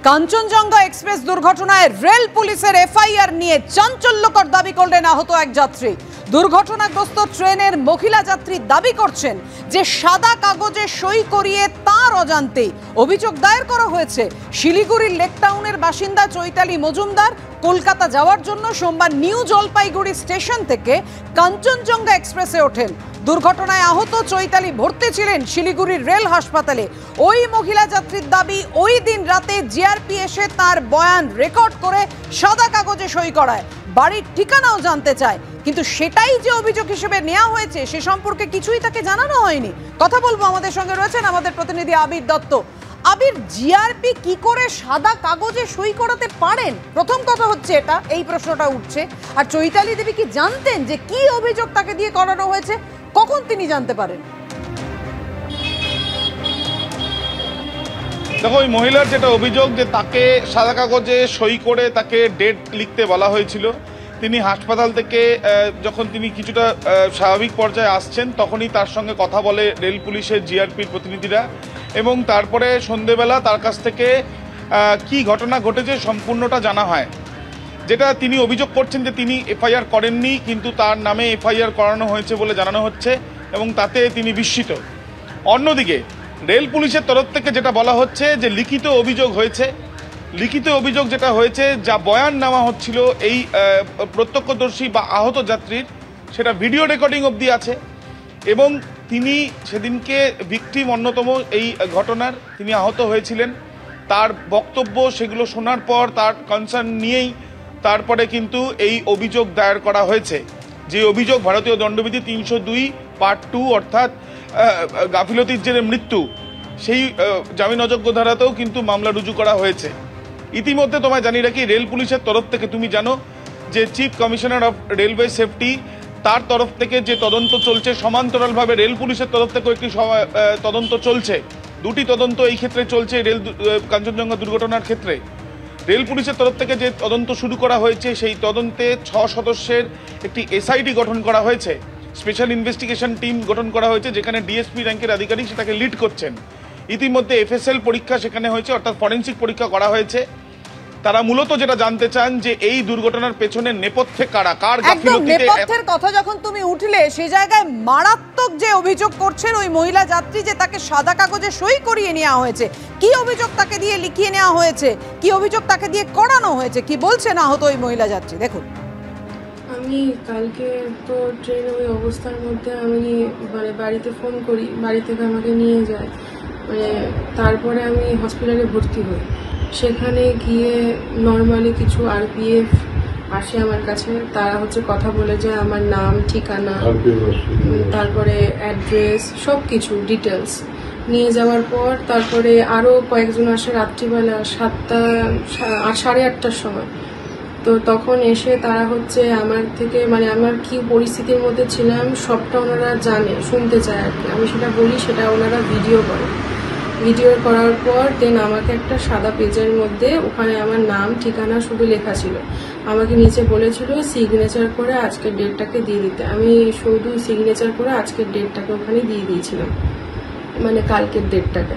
Kanchenjunga express দুর্ঘটনায় rail পুলিশের FIR নিয়ে চাঞ্চল্যকর দাবি করলেন আহত এক যাত্রী। দুর্ঘটনাগ্রস্ত ট্রেনের মহিলা যাত্রী দাবি করছেন যে সাদা কাগজে সই করিয়ে তার অজান্তেই অভিযোগ দায়ের করা হয়েছে। শিলিগুড়ির লেকটাউনের বাসিন্দা চৈতালি মজুমদার কলকাতা যাওয়ার জন্য সোমবার নিউ জলপাইগুড়ি স্টেশন থেকে কাঞ্চনজঙ্ঘা এক্সপ্রেসে ওঠেন। দুর্ঘটনায় আহত চৈতালি ভর্তি ছিলেন শিলিগুড়ির রেল হাসপাতালে। ওই মহিলা যাত্রীর দাবি, ওই দিন রাতে জিআরপি এসে তার বয়ান রেকর্ড করে সাদা কাগজে সই করায়, বাড়ির ঠিকানাও জানতে চায়, কিন্তু সেটাই যে অভিযোগ হিসেবে নেওয়া হয়েছে সে সম্পর্কে কিছুই তাকে জানানো হয়নি। কথা বলবো, আমাদের সঙ্গে রয়েছেন আমাদের প্রতিনিধি আবির দত্ত। আবির, জিআরপি কি করে সাদা কাগজে সই করাতে পারেন? প্রথম কথা হচ্ছে এটা, এই প্রশ্নটা উঠছে। আর চৈতালি দেবী কি জানতেন যে কি অভিযোগ তাকে দিয়ে করানো হয়েছে? কখন তিনি জানতে পারেন? দেখো, ওই মহিলার যেটা অভিযোগ যে তাকে সাদা কাগজে সই করে তাকে ডেট লিখতে বলা হয়েছিল। তিনি হাসপাতাল থেকে যখন তিনি কিছুটা স্বাভাবিক পর্যায়ে আসছেন তখনই তার সঙ্গে কথা বলে রেল পুলিশের জিআরপির প্রতিনিধিরা, এবং তারপরে সন্ধেবেলা তার কাছ থেকে কি ঘটনা ঘটেছে সম্পূর্ণটা জানা হয়। যেটা তিনি অভিযোগ করছেন যে তিনি এফআইআর করেননি, কিন্তু তার নামে এফআইআর করানো হয়েছে বলে জানানো হচ্ছে, এবং তাতে তিনি বিস্মিত। অন্যদিকে রেল পুলিশের তরফ থেকে যেটা বলা হচ্ছে যে লিখিত অভিযোগ হয়েছে। লিখিত অভিযোগ যেটা হয়েছে, যা বয়ান নেওয়া হচ্ছিল এই প্রত্যক্ষদর্শী বা আহত যাত্রীর, সেটা ভিডিও রেকর্ডিং অবধি আছে, এবং তিনি সেদিনকে ভিকটিম অন্যতম এই ঘটনার, তিনি আহত হয়েছিলেন। তার বক্তব্য সেগুলো শোনার পর তার কনসার্ন নিয়েই তারপরে কিন্তু এই অভিযোগ দায়ের করা হয়েছে। যে অভিযোগ ভারতীয় দণ্ডবিধি 302 পার্ট 2 অর্থাৎ গাফিলতির জেরে মৃত্যু, সেই জামিন অযোগ্য ধারাতেও কিন্তু মামলা রুজু করা হয়েছে। ইতিমধ্যে তোমায় জানিয়ে রাখি, রেল পুলিশের তরফ থেকে তুমি জানো যে chief commissioner of railway safety, তার তরফ থেকে যে তদন্ত চলছে, সমান্তরালভাবে রেল পুলিশের তরফ থেকেও একটি তদন্ত চলছে। দুটি তদন্ত এই ক্ষেত্রে চলছে রেল কাঞ্চনজঙ্ঘা দুর্ঘটনার ক্ষেত্রে। রেল পুলিশের তরফ থেকে যে তদন্ত শুরু করা হয়েছে, সেই তদন্তে 6 সদস্যের একটি এসআইটি গঠন করা হয়েছে, স্পেশাল ইনভেস্টিগেশন টিম গঠন করা হয়েছে, যেখানে ডিএসপি র্যাঙ্কের আধিকারিক সেটাকে লিড করছেন। ইতিমধ্যে এফএসএল পরীক্ষা সেখানে হয়েছে, অর্থাৎ ফরেন্সিক পরীক্ষা করা হয়েছে। তারা মূলত যেটা জানতে চান যে এই দুর্ঘটনার পেছনে নেপথ্যে কারা, কার গাফিলতিতে। নেপথ্যের কথা যখন তুমি উঠলে, সেই জায়গায় মারাত্মক যে অভিযোগ করছেন ওই মহিলা যাত্রী যে তাকে সাদা কাগজে সই করিয়ে নেওয়া হয়েছে, কি অভিযোগ তাকে দিয়ে লিখিয়ে নেওয়া হয়েছে, কি অভিযোগ তাকে দিয়ে করানো হয়েছে, কি বলছেন আহত ওই মহিলা যাত্রী? দেখুন, আমি কালকে তো ট্রেনে ওই অবস্থার মধ্যে আমি বাড়িতে ফোন করি, বাড়ি থেকে আমাকে নিয়ে যায়, তারপরে আমি হসপিটালে ভর্তি হই। সেখানে গিয়ে নর্মালি কিছু আরপিএফ আসে আমার কাছে, তারা কথা বলে যে আমার নাম, ঠিকানা, তারপরে অ্যাড্রেস, সব কিছু ডিটেলস নিয়ে যাওয়ার পর তারপরে আরও কয়েকজন আসে রাত্রিবেলা 8:30টার সময়। তো তখন এসে তারা আমার থেকে আমার কি পরিস্থিতির মধ্যে ছিলাম সবটা ওনারা জানে, শুনতে চায় আর কি। আমি সেটা বলি, সেটা ওনারা ভিডিও করে। ভিডিও করার পর দেন আমাকে একটা সাদা পেজের মধ্যে ওখানে আমার নাম, ঠিকানা শুধু লেখা ছিল। আমাকে নিচে বলেছিল সিগনেচার করে আজকের ডেটটাকে দিয়ে দিতে। আমি শুধু সিগনেচার করে আজকের ডেটটাকে ওখানে দিয়ে দিয়েছিলাম, কালকের ডেটটাকে।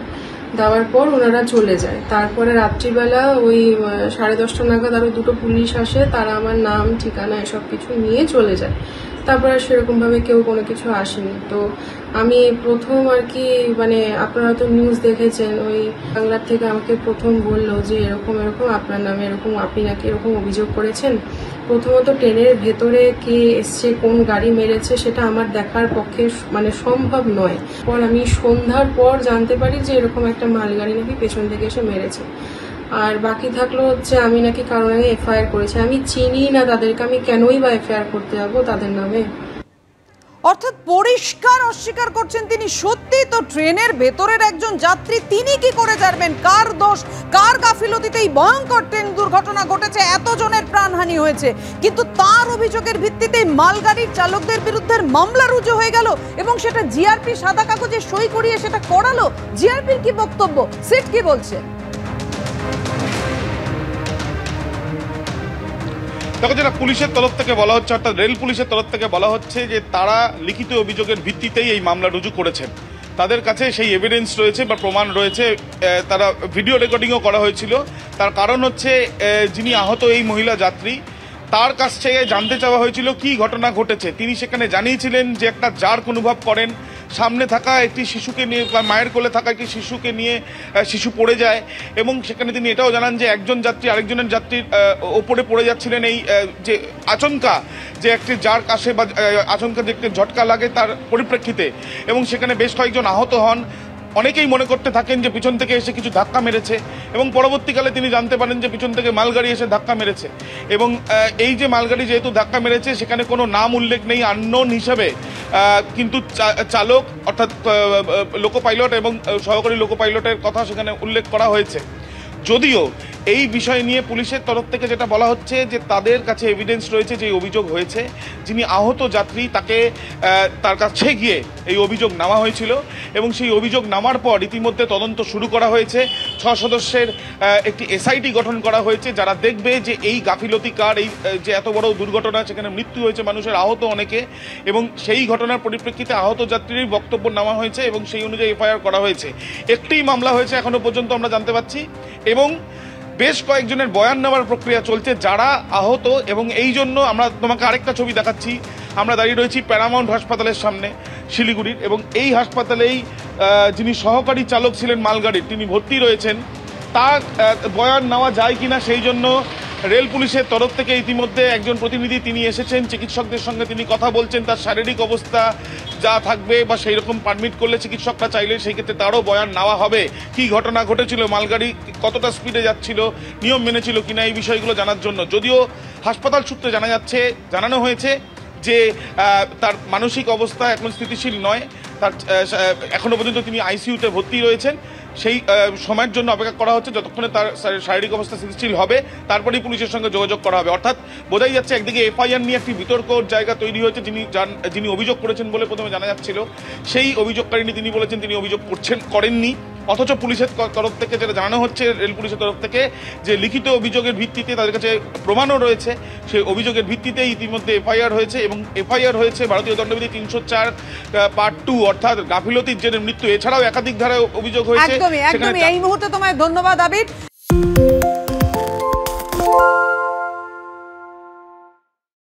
দেওয়ার পর ওনারা চলে যায়। তারপরে রাত্রিবেলা ওই 10:30 নাগাদ আরও 2টো পুলিশ আসে, তারা আমার নাম, ঠিকানা এসব কিছু নিয়ে চলে যায়। তারপরে সেরকমভাবে কেউ কোনো কিছু আসেনি। তো আমি প্রথম আর কি আপনারা তো নিউজ দেখেছেন, ওই বাংলার থেকে আমাকে প্রথম বললো যে এরকম এরকম আপনার নামে এরকম, আপনি নাকি এরকম অভিযোগ করেছেন। প্রথমত ট্রেনের ভেতরে কে এসছে, কোন গাড়ি মেরেছে, সেটা আমার দেখার পক্ষে সম্ভব নয়। পর আমি সন্ধ্যার পর জানতে পারি যে এরকম একটা মালগাড়ি নাকি পেছন থেকে এসে মেরেছে। আর বাকি থাকলো আমি নাকি কারোর নামে এফআইআর করেছি। আমি চিনি না তাদেরকে, আমি কেনই বা এফআইআর করতে যাবো তাদের নামে? অর্থাৎ পরিষ্কার অস্বীকার করছেন তিনি। সত্যি তো ট্রেনের ভেতরের একজন যাত্রী, তিনি কি করে জানবেন কার দোষ, কার গাফিলতিতে এই ভয়ঙ্কর ট্রেন দুর্ঘটনা ঘটেছে, এতজনের প্রাণহানি হয়েছে, কিন্তু তার অভিযোগের ভিত্তিতে মালগাড়ির চালকদের বিরুদ্ধে মামলা রুজু হয়ে গেল, এবং সেটা জিআরপি সাদা কাগজে সই করিয়ে সেটা করালো। জিআরপির কি বক্তব্য, সিট কি বলছে? দেখো, যেটা পুলিশের তরফ থেকে বলা হচ্ছে, অর্থাৎ রেল পুলিশের তরফ থেকে বলা হচ্ছে যে তারা লিখিত অভিযোগের ভিত্তিতেই এই মামলা রুজু করেছেন। তাদের কাছে সেই এভিডেন্স রয়েছে বা প্রমাণ রয়েছে। তারা ভিডিও রেকর্ডিংও করা হয়েছিল। তার কারণ হচ্ছে যিনি আহত এই মহিলা যাত্রী, তার কাছ থেকে জানতে চাওয়া হয়েছিল কি ঘটনা ঘটেছে। তিনি সেখানে জানিয়েছিলেন যে একটা জার্ক অনুভব করেন, সামনে থাকা একটি শিশুকে নিয়ে বা মায়ের কোলে থাকা একটি শিশুকে নিয়ে শিশু পড়ে যায়, এবং সেখানে তিনি এটাও জানান যে একজন যাত্রী আরেকজনের যাত্রীর ওপরে পড়ে যাচ্ছিলেন। এই যে আচমকা যে একটি জার্ক আসে বা আচমকা যে একটি ঝটকা লাগে তার পরিপ্রেক্ষিতে, এবং সেখানে বেশ কয়েকজন আহত হন। অনেকেই মনে করতে থাকেন যে পিছন থেকে এসে কিছু ধাক্কা মেরেছে, এবং পরবর্তীকালে তিনি জানতে পারেন যে পিছন থেকে মালগাড়ি এসে ধাক্কা মেরেছে। এবং এই যে মালগাড়ি যেহেতু ধাক্কা মেরেছে, সেখানে কোনো নাম উল্লেখ নেই আননোন হিসাবে, কিন্তু চালক অর্থাৎ লোকো পাইলট এবং সহকারী লোকো পাইলটের কথা সেখানে উল্লেখ করা হয়েছে। যদিও এই বিষয় নিয়ে পুলিশের তরফ থেকে যেটা বলা হচ্ছে যে তাদের কাছে এভিডেন্স রয়েছে, যে অভিযোগ হয়েছে যিনি আহত যাত্রী তাকে তার কাছে গিয়ে এই অভিযোগ নেওয়া হয়েছিল, এবং সেই অভিযোগ নামার পর ইতিমধ্যে তদন্ত শুরু করা হয়েছে। 6 সদস্যের একটি এসআইটি গঠন করা হয়েছে, যারা দেখবে যে এই গাফিলতি কার, এই যে এত বড় দুর্ঘটনা, সেখানে মৃত্যু হয়েছে মানুষের, আহত অনেকে, এবং সেই ঘটনার পরিপ্রেক্ষিতে আহত যাত্রীর বক্তব্য নেওয়া হয়েছে এবং সেই অনুযায়ী এফআইআর করা হয়েছে। একটি মামলা হয়েছে এখনো পর্যন্ত আমরা জানতে পারছি, এবং বেশ কয়েকজনের বয়ান নেওয়ার প্রক্রিয়া চলছে যারা আহত। এবং এই জন্য আমরা তোমাকে আরেকটা ছবি দেখাচ্ছি, আমরা দাঁড়িয়ে রয়েছি প্যারামাউন্ট হাসপাতালের সামনে শিলিগুড়ির, এবং এই হাসপাতালেই যিনি সহকারী চালক ছিলেন মালগাড়ির, তিনি ভর্তি রয়েছেন। তার বয়ান নেওয়া যায় কিনা সেই জন্য রেল পুলিশের তরফ থেকে ইতিমধ্যে একজন প্রতিনিধি তিনি এসেছেন, চিকিৎসকদের সঙ্গে তিনি কথা বলছেন, তার শারীরিক অবস্থা যা থাকবে বা সেই রকম পারমিট করলে চিকিৎসকরা চাইলে সেই ক্ষেত্রে তারও বয়ান নেওয়া হবে। কি ঘটনা ঘটেছিল, মালগাড়ি কতটা স্পিডে যাচ্ছিল, নিয়ম মেনেছিল কিনা, এই বিষয়গুলো জানার জন্য। যদিও হাসপাতাল সূত্রে জানানো হয়েছে যে তার মানসিক অবস্থা এখন স্থিতিশীল নয়, তার এখনো পর্যন্ত তিনি আইসিইউতে ভর্তি রয়েছেন। সেই সময়ের জন্য অপেক্ষা করা হচ্ছে, যতক্ষণে তার শারীরিক অবস্থা স্থিতিশীল হবে তারপরেই পুলিশের সঙ্গে যোগাযোগ করা হবে। অর্থাৎ বোঝাই যাচ্ছে একদিকে এফআইআর নিয়ে একটি বিতর্কর জায়গা তৈরি হয়েছে। যিনি অভিযোগ করেছেন বলে প্রথমে জানা যাচ্ছিল, সেই অভিযোগকারিনী তিনি বলেছেন তিনি অভিযোগ করেননি, অথচ পুলিশের তরফ থেকে যেটা জানানো হচ্ছে রেল পুলিশের তরফ থেকে, যে লিখিত অভিযোগের ভিত্তিতে তাদের কাছে প্রমাণও রয়েছে, সেই অভিযোগের ভিত্তিতে ইতিমধ্যে এফআইআর হয়েছে। এবং এফআইআর হয়েছে ভারতীয় দণ্ডবিধি 304 পার্ট 2 অর্থাৎ গাফিলতির জেরে মৃত্যু। এছাড়াও একাধিক ধারায় অভিযোগ হয়েছে। একদমই এই মুহূর্তে তোমায় ধন্যবাদ আবির।